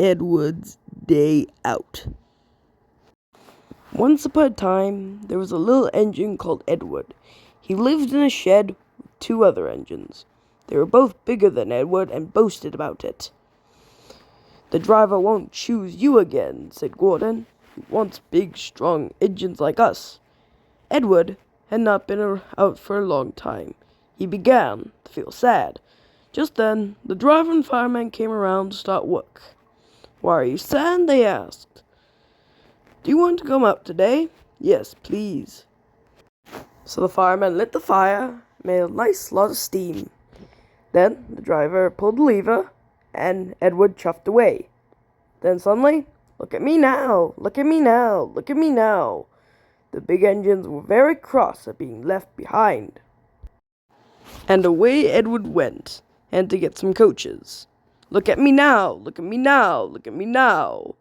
Edward's Day Out. Once upon a time, there was a little engine called Edward. He lived in a shed with two other engines. They were both bigger than Edward and boasted about it. "The driver won't choose you again," said Gordon. "He wants big, strong engines like us." Edward had not been out for a long time. He began to feel sad. Just then, the driver and fireman came around to start work. "Why are you sad?" they asked. "Do you want to come out today?" "Yes, please." So the fireman lit the fire, made a nice lot of steam. Then the driver pulled the lever, and Edward chuffed away. Then suddenly, "Look at me now! Look at me now! Look at me now!" The big engines were very cross at being left behind. And away Edward went, and to get some coaches. "Look at me now! Look at me now! Look at me now!"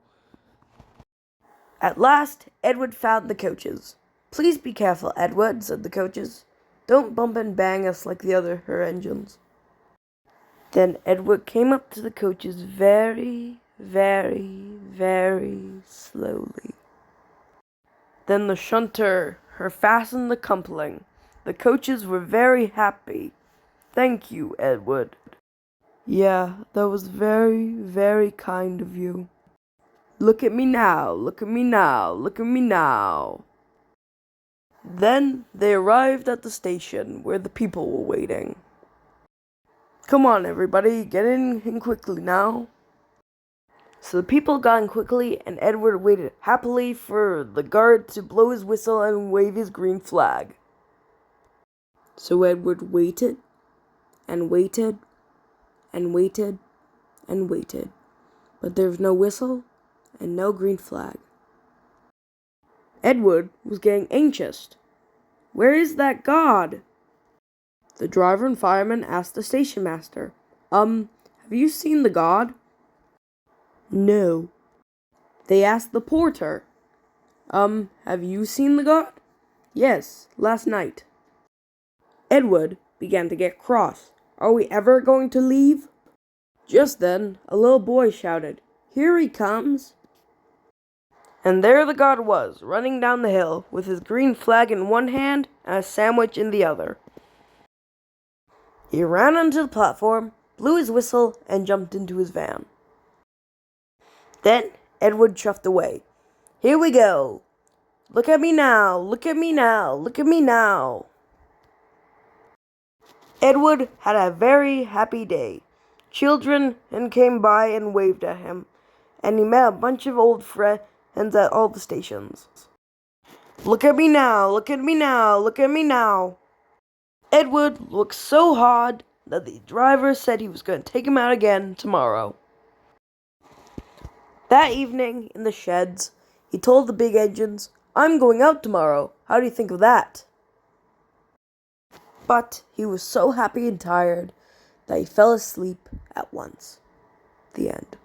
At last, Edward found the coaches. "Please be careful, Edward," said the coaches. "Don't bump and bang us like her engines." Then Edward came up to the coaches very, very, very slowly. Then the shunter fastened the coupling. The coaches were very happy. "Thank you, Edward." "Yeah, that was very, very kind of you." "Look at me now, look at me now, look at me now." Then they arrived at the station where the people were waiting. "Come on, everybody, get in quickly now." So the people got in quickly, and Edward waited happily for the guard to blow his whistle and wave his green flag. So Edward waited, and waited, and waited, and waited. But there was no whistle and no green flag. Edward was getting anxious. "Where is that god?" The driver and fireman asked the station master, Have you seen the god?" "No." They asked the porter, Have you seen the god?" "Yes, last night." Edward began to get cross. "Are we ever going to leave?" Just then, a little boy shouted, "Here he comes!" And there the god was, running down the hill, with his green flag in one hand and a sandwich in the other. He ran onto the platform, blew his whistle, and jumped into his van. Then Edward chuffed away. "Here we go! Look at me now! Look at me now! Look at me now!" Edward had a very happy day. Children came by and waved at him, and he met a bunch of old friends at all the stations. "Look at me now! Look at me now! Look at me now!" Edward looked so hard that the driver said he was going to take him out again tomorrow. That evening, in the sheds, he told the big engines, "I'm going out tomorrow. How do you think of that?" But he was so happy and tired that he fell asleep at once. The end.